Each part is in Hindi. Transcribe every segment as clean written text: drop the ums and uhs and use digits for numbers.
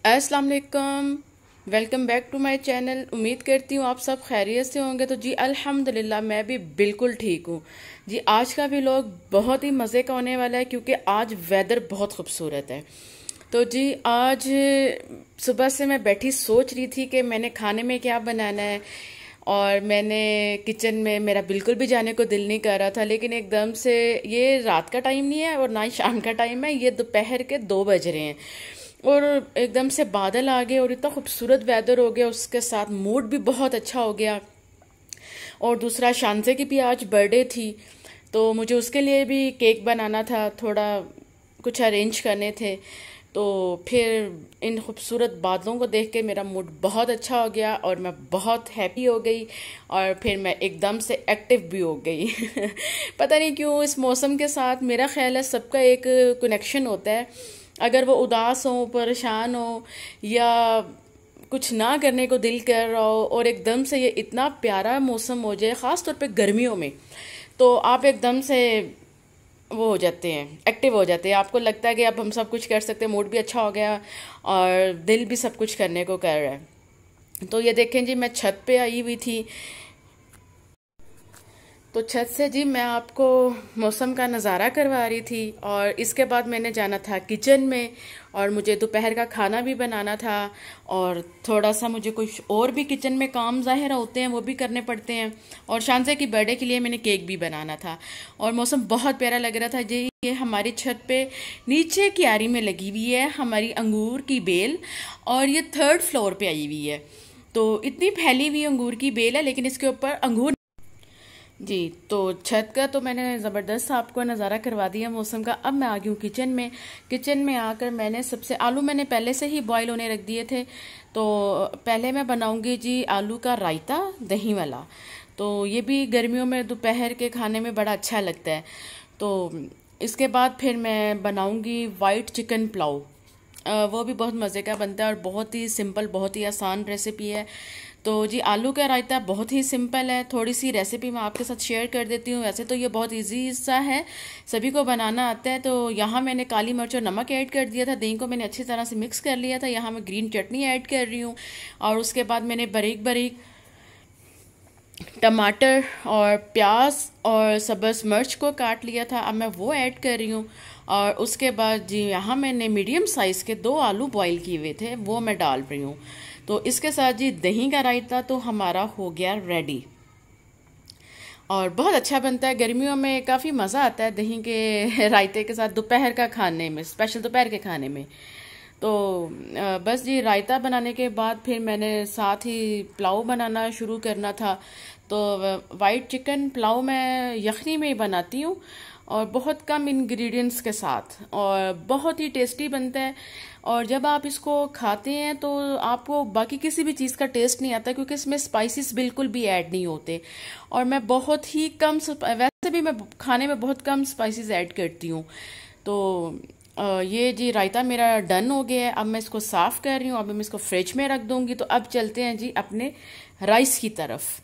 अस्सलाम वालेकुम। Welcome back to my channel. उम्मीद करती हूँ आप सब खैरियत से होंगे। तो जी अल्हम्दुलिल्लाह मैं भी बिल्कुल ठीक हूँ। जी आज का भी व्लॉग बहुत ही मज़े का होने वाला है क्योंकि आज वेदर बहुत खूबसूरत है। तो जी आज सुबह से मैं बैठी सोच रही थी कि मैंने खाने में क्या बनाना है, और मैंने किचन में मेरा बिल्कुल भी जाने को दिल नहीं कर रहा था, लेकिन एकदम से ये रात का टाइम नहीं है और ना ही शाम का टाइम है, ये दोपहर के 2 बज रहे हैं और एकदम से बादल आ गए और इतना खूबसूरत वेदर हो गया, उसके साथ मूड भी बहुत अच्छा हो गया। और दूसरा शानजे की भी आज बर्थडे थी, तो मुझे उसके लिए भी केक बनाना था, थोड़ा कुछ अरेंज करने थे। तो फिर इन खूबसूरत बादलों को देख के मेरा मूड बहुत अच्छा हो गया और मैं बहुत हैप्पी हो गई और फिर मैं एकदम से एक्टिव भी हो गई। पता नहीं क्यों इस मौसम के साथ मेरा ख्याल है सबका एक कनेक्शन होता है। अगर वो उदास हो, परेशान हो या कुछ ना करने को दिल कर रहा हो और एकदम से ये इतना प्यारा मौसम हो जाए, ख़ास तौर पे गर्मियों में, तो आप एकदम से वो हो जाते हैं, एक्टिव हो जाते हैं। आपको लगता है कि अब हम सब कुछ कर सकते हैं, मूड भी अच्छा हो गया और दिल भी सब कुछ करने को कर रहा है। तो ये देखें जी, मैं छत पे आई हुई थी। तो छत से जी मैं आपको मौसम का नज़ारा करवा रही थी और इसके बाद मैंने जाना था किचन में और मुझे दोपहर का खाना भी बनाना था और थोड़ा सा मुझे कुछ और भी किचन में काम ज़ाहिर होते हैं, वो भी करने पड़ते हैं। और शानज़ा की बर्थडे के लिए मैंने केक भी बनाना था और मौसम बहुत प्यारा लग रहा था जी। ये हमारी छत पे नीचे क्यारी में लगी हुई है हमारी अंगूर की बेल और ये 3rd फ्लोर पे आई हुई है। तो इतनी फैली हुई अंगूर की बेल है, लेकिन इसके ऊपर अंगूर जी। तो छत का तो मैंने ज़बरदस्त आपको नज़ारा करवा दिया मौसम का। अब मैं आ गई हूँ किचन में। किचन में आकर मैंने सबसे आलू मैंने पहले से ही बॉईल होने रख दिए थे। तो पहले मैं बनाऊंगी जी आलू का रायता दही वाला। तो ये भी गर्मियों में दोपहर के खाने में बड़ा अच्छा लगता है। तो इसके बाद फिर मैं बनाऊंगी वाइट चिकन पुलाव। वो भी बहुत मज़े का बनता है और बहुत ही सिंपल, बहुत ही आसान रेसिपी है। तो जी आलू का रायता बहुत ही सिंपल है। थोड़ी सी रेसिपी मैं आपके साथ शेयर कर देती हूँ। वैसे तो ये बहुत इजी सा है, सभी को बनाना आता है। तो यहाँ मैंने काली मिर्च और नमक ऐड कर दिया था, दही को मैंने अच्छी तरह से मिक्स कर लिया था। यहाँ मैं ग्रीन चटनी ऐड कर रही हूँ और उसके बाद मैंने बारीक बारीक टमाटर और प्याज और सब्ज़ मिर्च को काट लिया था, अब मैं वो ऐड कर रही हूँ। और उसके बाद जी यहाँ मैंने मीडियम साइज़ के 2 आलू बॉईल किए हुए थे, वो मैं डाल रही हूँ। तो इसके साथ जी दही का रायता तो हमारा हो गया रेडी और बहुत अच्छा बनता है। गर्मियों में काफ़ी मज़ा आता है दही के रायते के साथ दोपहर का खाने में, स्पेशल दोपहर के खाने में। तो बस जी रायता बनाने के बाद फिर मैंने साथ ही पुलाव बनाना शुरू करना था। तो वाइट चिकन पुलाव मैं यखनी में ही बनाती हूँ और बहुत कम इंग्रेडिएंट्स के साथ, और बहुत ही टेस्टी बनता है। और जब आप इसको खाते हैं तो आपको बाकी किसी भी चीज़ का टेस्ट नहीं आता क्योंकि इसमें स्पाइसेस बिल्कुल भी ऐड नहीं होते। और मैं बहुत ही कम, वैसे भी मैं खाने में बहुत कम स्पाइसेस ऐड करती हूँ। तो ये जी रायता मेरा डन हो गया है। अब मैं इसको साफ़ कर रही हूँ, अब मैं इसको फ्रिज में रख दूंगी। तो अब चलते हैं जी अपने राइस की तरफ।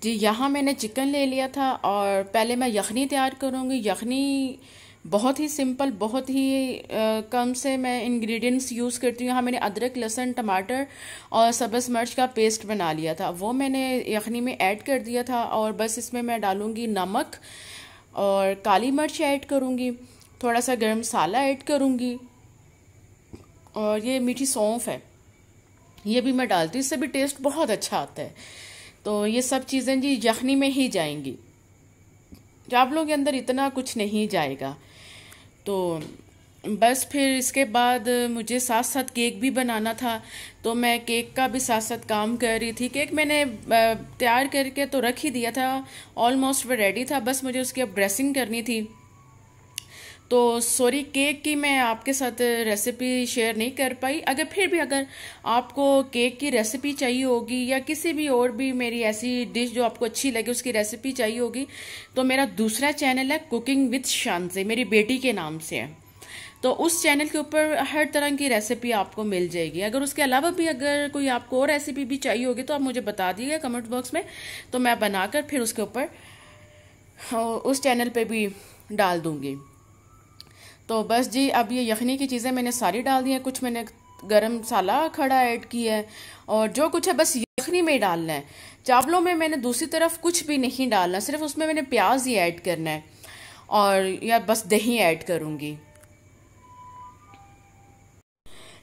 जी यहाँ मैंने चिकन ले लिया था और पहले मैं यखनी तैयार करूँगी। यखनी बहुत ही सिंपल, बहुत ही कम से मैं इंग्रेडिएंट्स यूज़ करती हूँ। यहाँ मैंने अदरक, लहसुन, टमाटर और सब्ज़ मिर्च का पेस्ट बना लिया था, वो मैंने यखनी में ऐड कर दिया था। और बस इसमें मैं डालूँगी नमक और काली मिर्च ऐड करूँगी, थोड़ा सा गरम मसाला ऐड करूँगी और ये मीठी सौंफ है, ये भी मैं डालती हूँ, इससे भी टेस्ट बहुत अच्छा आता है। तो ये सब चीज़ें जी यखनी में ही जाएंगी, चावलों के अंदर इतना कुछ नहीं जाएगा। तो बस फिर इसके बाद मुझे साथ साथ केक भी बनाना था, तो मैं केक का भी साथ साथ काम कर रही थी। केक मैंने तैयार करके तो रख ही दिया था, ऑलमोस्ट वो रेडी था, बस मुझे उसकी अब ड्रेसिंग करनी थी। तो सॉरी केक की मैं आपके साथ रेसिपी शेयर नहीं कर पाई। अगर फिर भी अगर आपको केक की रेसिपी चाहिए होगी या किसी भी और भी मेरी ऐसी डिश जो आपको अच्छी लगे उसकी रेसिपी चाहिए होगी, तो मेरा दूसरा चैनल है कुकिंग विद शानज़े, मेरी बेटी के नाम से है। तो उस चैनल के ऊपर हर तरह की रेसिपी आपको मिल जाएगी। अगर उसके अलावा भी अगर कोई आपको और रेसिपी भी चाहिए होगी तो आप मुझे बता दीजिएगा कमेंट बॉक्स में, तो मैं बनाकर फिर उसके ऊपर उस चैनल पे भी डाल दूंगी। तो बस जी अब ये यखनी की चीज़ें मैंने सारी डाल दी हैं, कुछ मैंने गरम मसाला खड़ा ऐड किया है और जो कुछ है बस यखनी में ही डालना है। चावलों में मैंने दूसरी तरफ कुछ भी नहीं डालना, सिर्फ उसमें मैंने प्याज ही ऐड करना है और या बस दही ऐड करूँगी।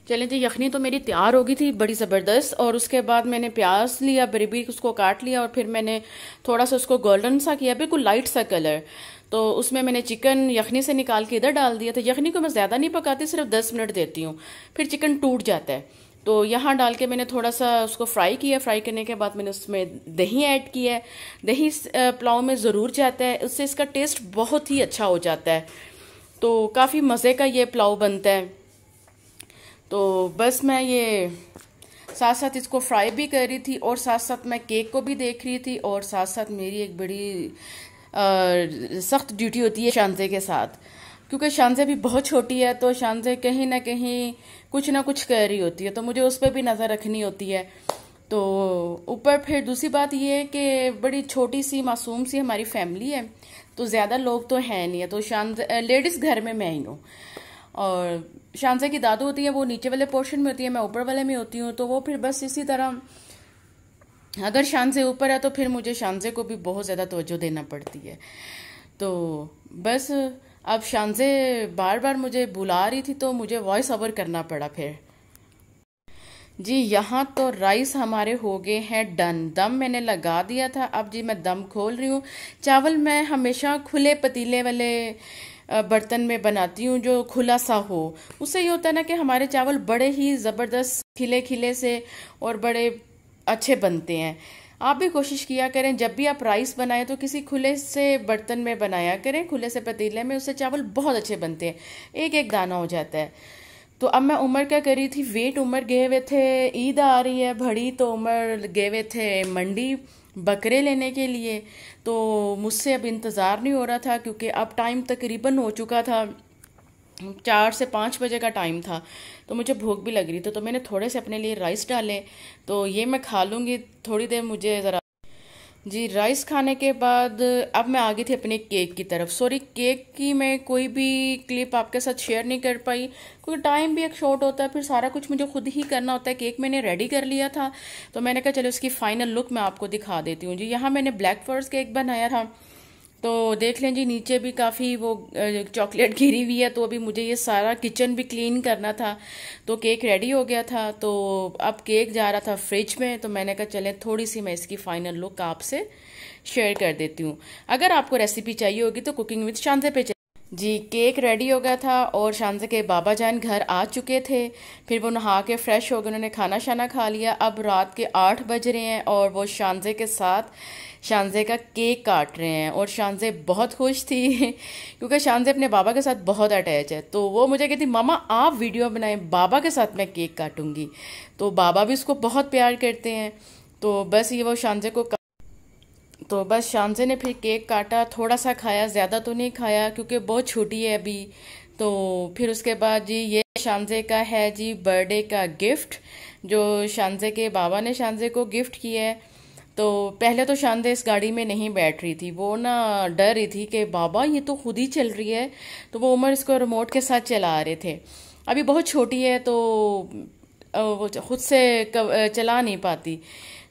चलें जी, यखनी तो मेरी तैयार हो गई थी बड़ी ज़बरदस्त। और उसके बाद मैंने प्याज लिया, बारीक बारीक उसको काट लिया और फिर मैंने थोड़ा सा उसको गोल्डन सा किया, बिल्कुल लाइट सा कलर। तो उसमें मैंने चिकन यखनी से निकाल के इधर डाल दिया था। यखनी को मैं ज़्यादा नहीं पकाती, सिर्फ 10 मिनट देती हूँ, फिर चिकन टूट जाता है। तो यहाँ डाल के मैंने थोड़ा सा उसको फ्राई किया। फ्राई करने के बाद मैंने उसमें दही ऐड किया है। दही पुलाव में ज़रूर जाता है, उससे इसका टेस्ट बहुत ही अच्छा हो जाता है। तो काफ़ी मज़े का ये पुलाव बनता है। तो बस मैं ये साथ साथ इसको फ्राई भी कर रही थी और साथ साथ मैं केक को भी देख रही थी और साथ साथ मेरी एक बड़ी सख्त ड्यूटी होती है शांजे के साथ, क्योंकि शांजे भी बहुत छोटी है तो शांजे कहीं ना कहीं कुछ ना कुछ कर रही होती है, तो मुझे उस पर भी नज़र रखनी होती है। तो ऊपर फिर दूसरी बात ये है कि बड़ी छोटी सी मासूम सी हमारी फैमिली है, तो ज़्यादा लोग तो हैं नहीं है, तो शांजे लेडीज़ घर में मैं ही हूँ और शांजे की दादू होती है वो नीचे वाले पोर्शन में होती है, मैं ऊपर वाले में होती हूँ। तो वो फिर बस इसी तरह अगर शांजे ऊपर है तो फिर मुझे शांजे को भी बहुत ज़्यादा तवज्जो देना पड़ती है। तो बस अब शांजे बार बार मुझे बुला रही थी तो मुझे वॉइस ओवर करना पड़ा फिर। जी यहाँ तो राइस हमारे हो गए हैं डन, दम मैंने लगा दिया था। अब जी मैं दम खोल रही हूँ। चावल मैं हमेशा खुले पतीले वाले बर्तन में बनाती हूँ जो खुला सा हो। उससे ये होता है ना कि हमारे चावल बड़े ही ज़बरदस्त खिले खिले से और बड़े अच्छे बनते हैं। आप भी कोशिश किया करें जब भी आप राइस बनाएं तो किसी खुले से बर्तन में बनाया करें, खुले से पतीले में, उससे चावल बहुत अच्छे बनते हैं, एक एक दाना हो जाता है। तो अब मैं उमर क्या कर रही थी, वेट उमर गए हुए थे, ईद आ रही है बड़ी, तो उमर गए हुए थे मंडी बकरे लेने के लिए। तो मुझसे अब इंतज़ार नहीं हो रहा था क्योंकि अब टाइम तकरीबन हो चुका था, 4 से 5 बजे का टाइम था, तो मुझे भूख भी लग रही थी। तो मैंने थोड़े से अपने लिए राइस डाले, तो ये मैं खा लूँगी थोड़ी देर, मुझे ज़रा जी। राइस खाने के बाद अब मैं आ गई थी अपने केक की तरफ। सॉरी, केक की मैं कोई भी क्लिप आपके साथ शेयर नहीं कर पाई क्योंकि टाइम भी एक शॉर्ट होता है, फिर सारा कुछ मुझे खुद ही करना होता है। केक मैंने रेडी कर लिया था तो मैंने कहा चलो इसकी फाइनल लुक मैं आपको दिखा देती हूँ। जी यहाँ मैंने ब्लैक फॉरेस्ट केक बनाया था, तो देख लें जी नीचे भी काफ़ी वो चॉकलेट गिरी हुई है, तो अभी मुझे ये सारा किचन भी क्लीन करना था। तो केक रेडी हो गया था, तो अब केक जा रहा था फ्रिज में, तो मैंने कहा चलें थोड़ी सी मैं इसकी फाइनल लुक आपसे शेयर कर देती हूँ। अगर आपको रेसिपी चाहिए होगी तो कुकिंग विद शांजे पे जी। केक रेडी हो गया था और शांजे के बाबा जान घर आ चुके थे, फिर वो नहा के फ्रेश हो गए, उन्होंने खाना शाना खा लिया। अब रात के 8 बज रहे हैं और वो शांजे के साथ शांजे का केक काट रहे हैं और शांजे बहुत खुश थी क्योंकि शांजे अपने बाबा के साथ बहुत अटैच है। तो वो मुझे कहती मामा आप वीडियो बनाएं, बाबा के साथ मैं केक काटूंगी। तो बाबा भी उसको बहुत प्यार करते हैं। तो बस ये वो शांजे को तो बस शांजे ने फिर केक काटा, थोड़ा सा खाया, ज़्यादा तो नहीं खाया क्योंकि बहुत छोटी है अभी। तो फिर उसके बाद जी ये शांजे का है जी बर्थडे का गिफ्ट, जो शांजे के बाबा ने शांजे को गिफ्ट किया है। तो पहले तो शांजे इस गाड़ी में नहीं बैठ रही थी, वो ना डर रही थी कि बाबा ये तो खुद ही चल रही है, तो वो उमर इसको रिमोट के साथ चला रहे थे। अभी बहुत छोटी है तो वो खुद से चला नहीं पाती,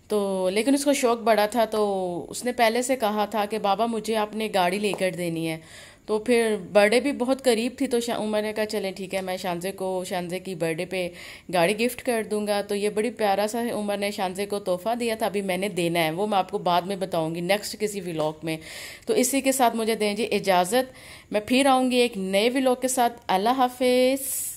तो लेकिन उसको शौक बड़ा था, तो उसने पहले से कहा था कि बाबा मुझे आपने गाड़ी लेकर देनी है। तो फिर बर्थडे भी बहुत करीब थी, तो उमर ने कहा चलें ठीक है मैं शांजे की बर्थडे पे गाड़ी गिफ्ट कर दूंगा। तो ये बड़ी प्यारा सा उमर ने शांजे को तोहफा दिया था, अभी मैंने देना है, वो मैं आपको बाद में बताऊंगी नेक्स्ट किसी व्लॉग में। तो इसी के साथ मुझे दें जी इजाज़त, मैं फिर आऊँगी एक नए व्लॉग के साथ। अल्लाह हाफिज़।